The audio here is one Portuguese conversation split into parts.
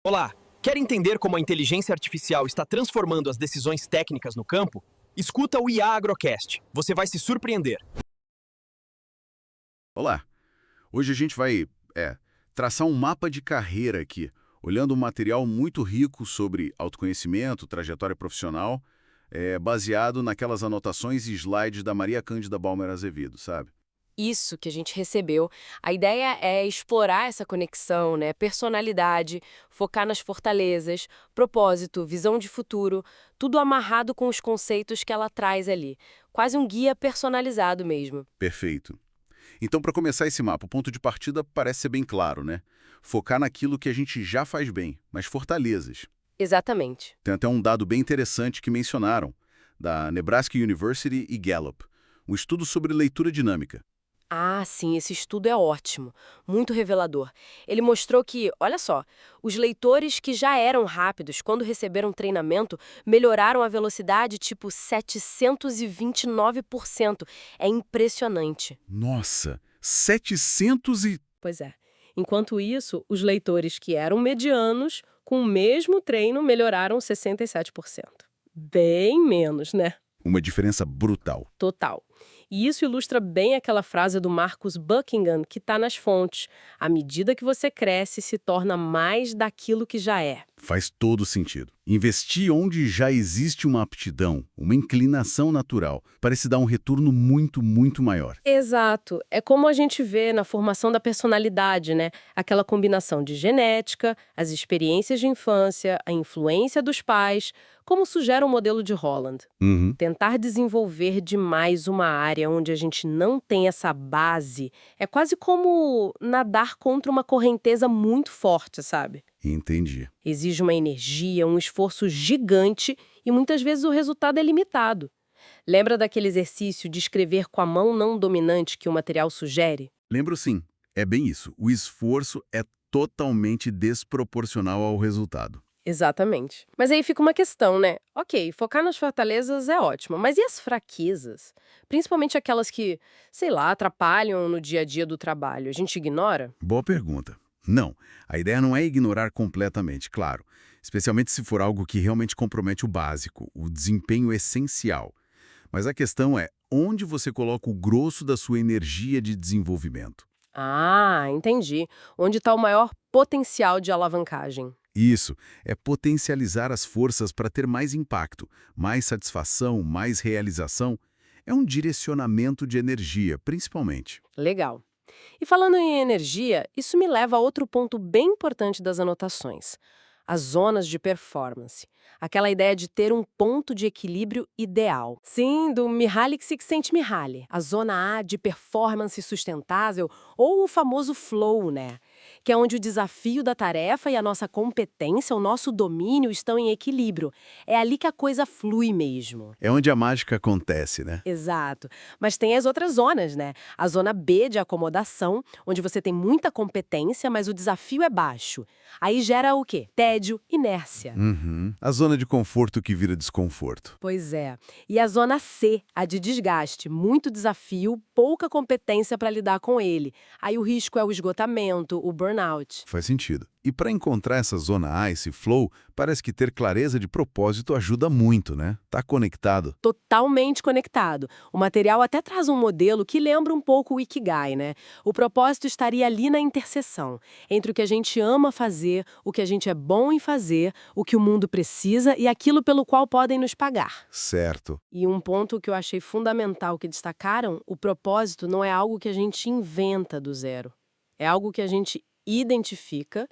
Olá! Quer entender como a inteligência artificial está transformando as decisões técnicas no campo? Escuta o IA Agrocast. Você vai se surpreender. Olá, hoje a gente vai traçar um mapa de carreira aqui, olhando um material muito rico sobre autoconhecimento, trajetória profissional, baseado naquelas anotações e slides da Maria Cândida Balmer Azevedo, sabe? Isso que a gente recebeu. A ideia é explorar essa conexão, né? Personalidade, focar nas fortalezas, propósito, visão de futuro, tudo amarrado com os conceitos que ela traz ali. Quase um guia personalizado mesmo. Perfeito. Então, para começar esse mapa, o ponto de partida parece ser bem claro, né? Focar naquilo que a gente já faz bem, mas fortalezas. Exatamente. Tem até um dado bem interessante que mencionaram, da Nebraska University e Gallup, um estudo sobre leitura dinâmica. Ah, sim, esse estudo é ótimo, muito revelador. Ele mostrou que, olha só, os leitores que já eram rápidos quando receberam treinamento melhoraram a velocidade tipo 729%. É impressionante. Nossa, 700 e... Pois é. Enquanto isso, os leitores que eram medianos, com o mesmo treino, melhoraram 67%. Bem menos, né? Uma diferença brutal. Total. E isso ilustra bem aquela frase do Marcus Buckingham que está nas fontes. À medida que você cresce, se torna mais daquilo que já é. Faz todo sentido. Investir onde já existe uma aptidão, uma inclinação natural, parece dar um retorno muito maior. Exato. É como a gente vê na formação da personalidade, né? Aquela combinação de genética, as experiências de infância, a influência dos pais, como sugere o modelo de Holland. Uhum. Tentar desenvolver demais uma área onde a gente não tem essa base é quase como nadar contra uma correnteza muito forte, sabe? Entendi. Exige uma energia, um esforço gigante e muitas vezes o resultado é limitado. Lembra daquele exercício de escrever com a mão não dominante que o material sugere? Lembro sim, é bem isso. O esforço é totalmente desproporcional ao resultado. Exatamente. Mas aí fica uma questão, né? Ok, focar nas fortalezas é ótimo, mas e as fraquezas? Principalmente aquelas que, sei lá, atrapalham no dia a dia do trabalho. A gente ignora? Boa pergunta. Não, a ideia não é ignorar completamente, claro. Especialmente se for algo que realmente compromete o básico, o desempenho essencial. Mas a questão é onde você coloca o grosso da sua energia de desenvolvimento. Ah, entendi. Onde está o maior potencial de alavancagem? Isso é potencializar as forças para ter mais impacto, mais satisfação, mais realização. É um direcionamento de energia, principalmente. Legal. E falando em energia, isso me leva a outro ponto bem importante das anotações: as zonas de performance. Aquela ideia de ter um ponto de equilíbrio ideal. Sim, do Mihaly Csikszentmihalyi, a zona A de performance sustentável, ou o famoso flow, né? Que é onde o desafio da tarefa e a nossa competência, o nosso domínio estão em equilíbrio. É ali que a coisa flui mesmo. É onde a mágica acontece, né? Exato. Mas tem as outras zonas, né? A zona B de acomodação, onde você tem muita competência, mas o desafio é baixo. Aí gera o quê? Tédio, inércia. Uhum. A zona de conforto que vira desconforto. Pois é. E a zona C, a de desgaste, muito desafio, pouca competência para lidar com ele. Aí o risco é o esgotamento, o burnout. Faz sentido. E para encontrar essa zona A, esse flow, parece que ter clareza de propósito ajuda muito, né? Tá conectado. Totalmente conectado. O material até traz um modelo que lembra um pouco o Ikigai, né? O propósito estaria ali na interseção, entre o que a gente ama fazer, o que a gente é bom em fazer, o que o mundo precisa e aquilo pelo qual podem nos pagar. Certo. E um ponto que eu achei fundamental que destacaram, o propósito não é algo que a gente inventa do zero. É algo que a gente identifica,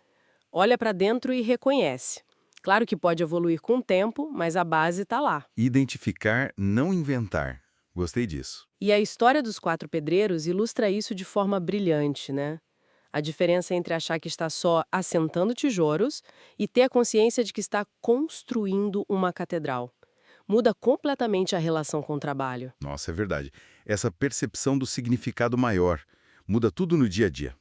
olha para dentro e reconhece. Claro que pode evoluir com o tempo, mas a base está lá. Identificar, não inventar. Gostei disso. E a história dos quatro pedreiros ilustra isso de forma brilhante, né? A diferença entre achar que está só assentando tijolos e ter a consciência de que está construindo uma catedral. Muda completamente a relação com o trabalho. Nossa, é verdade. Essa percepção do significado maior muda tudo no dia a dia.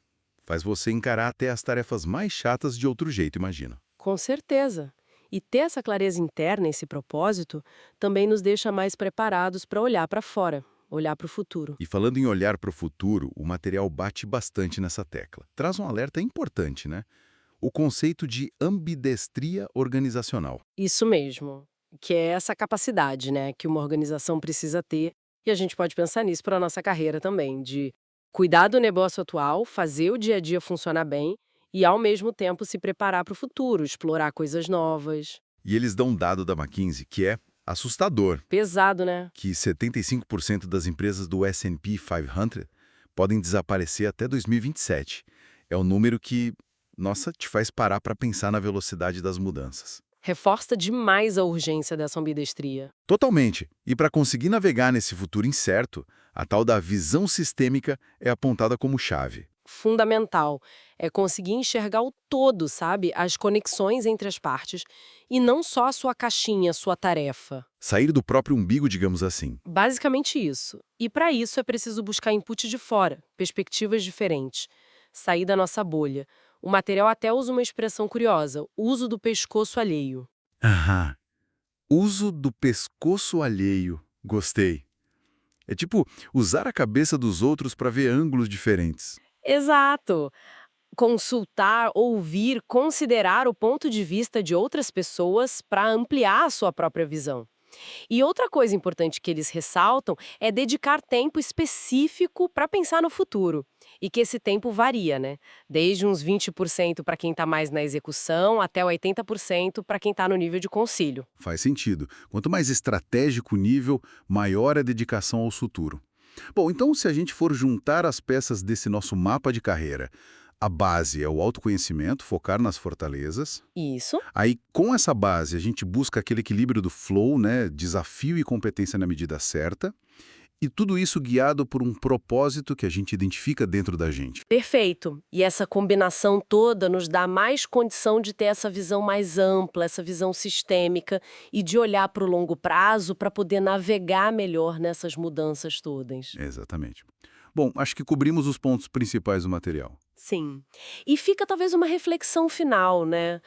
Faz você encarar até as tarefas mais chatas de outro jeito, imagina. Com certeza. E ter essa clareza interna, esse propósito, também nos deixa mais preparados para olhar para fora, olhar para o futuro. E falando em olhar para o futuro, o material bate bastante nessa tecla. Traz um alerta importante, né? o conceito de ambidestria organizacional. Isso mesmo, que é essa capacidade, né, que uma organização precisa ter, e a gente pode pensar nisso para a nossa carreira também, de cuidar do negócio atual, fazer o dia a dia funcionar bem e, ao mesmo tempo, se preparar para o futuro, explorar coisas novas. E eles dão um dado da McKinsey que é assustador, Pesado, né? que 75% das empresas do S&P 500 podem desaparecer até 2027. É um número que, nossa, te faz parar para pensar na velocidade das mudanças. Reforça demais a urgência dessa ambidestria. Totalmente. E para conseguir navegar nesse futuro incerto, a tal da visão sistêmica é apontada como chave. Fundamental é conseguir enxergar o todo, sabe? As conexões entre as partes e não só a sua caixinha, a sua tarefa. Sair do próprio umbigo, digamos assim. Basicamente isso. E para isso é preciso buscar input de fora, perspectivas diferentes, sair da nossa bolha. O material até usa uma expressão curiosa, uso do pescoço alheio. Aham. Uso do pescoço alheio. Gostei. É tipo usar a cabeça dos outros para ver ângulos diferentes. Exato! Consultar, ouvir, considerar o ponto de vista de outras pessoas para ampliar a sua própria visão. E outra coisa importante que eles ressaltam é dedicar tempo específico para pensar no futuro. E que esse tempo varia, né? Desde uns 20% para quem está mais na execução, até 80% para quem está no nível de concílio. Faz sentido. Quanto mais estratégico o nível, maior a dedicação ao futuro. Bom, então se a gente for juntar as peças desse nosso mapa de carreira, a base é o autoconhecimento, focar nas fortalezas. Isso. Aí, com essa base, a gente busca aquele equilíbrio do flow, né? Desafio e competência na medida certa. E tudo isso guiado por um propósito que a gente identifica dentro da gente. Perfeito. E essa combinação toda nos dá mais condição de ter essa visão mais ampla, essa visão sistêmica e de olhar para o longo prazo para poder navegar melhor nessas mudanças todas. Exatamente. Bom, acho que cobrimos os pontos principais do material. Sim. E fica talvez uma reflexão final, né?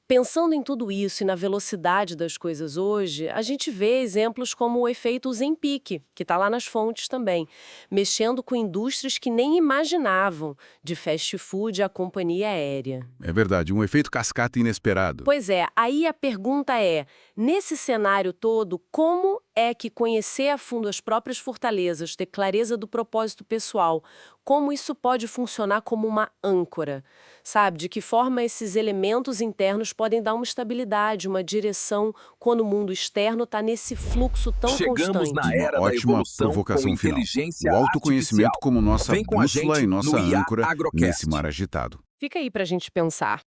Pensando em tudo isso e na velocidade das coisas hoje, a gente vê exemplos como o efeito Ozempic, que está lá nas fontes também, mexendo com indústrias que nem imaginavam, de fast food à companhia aérea. É verdade, um efeito cascata inesperado. Pois é, aí a pergunta é, nesse cenário todo, como é que conhecer a fundo as próprias fortalezas, ter clareza do propósito pessoal, como isso pode funcionar como uma âncora? Sabe, de que forma esses elementos internos podem dar uma estabilidade, uma direção, quando o mundo externo está nesse fluxo tão Chegamos constante. na era da Ótima evolução provocação com final. inteligência O autoconhecimento artificial. como nossa Vem com a bússola gente e nossa no IA âncora Agrocast. nesse mar agitado. Fica aí pra gente pensar.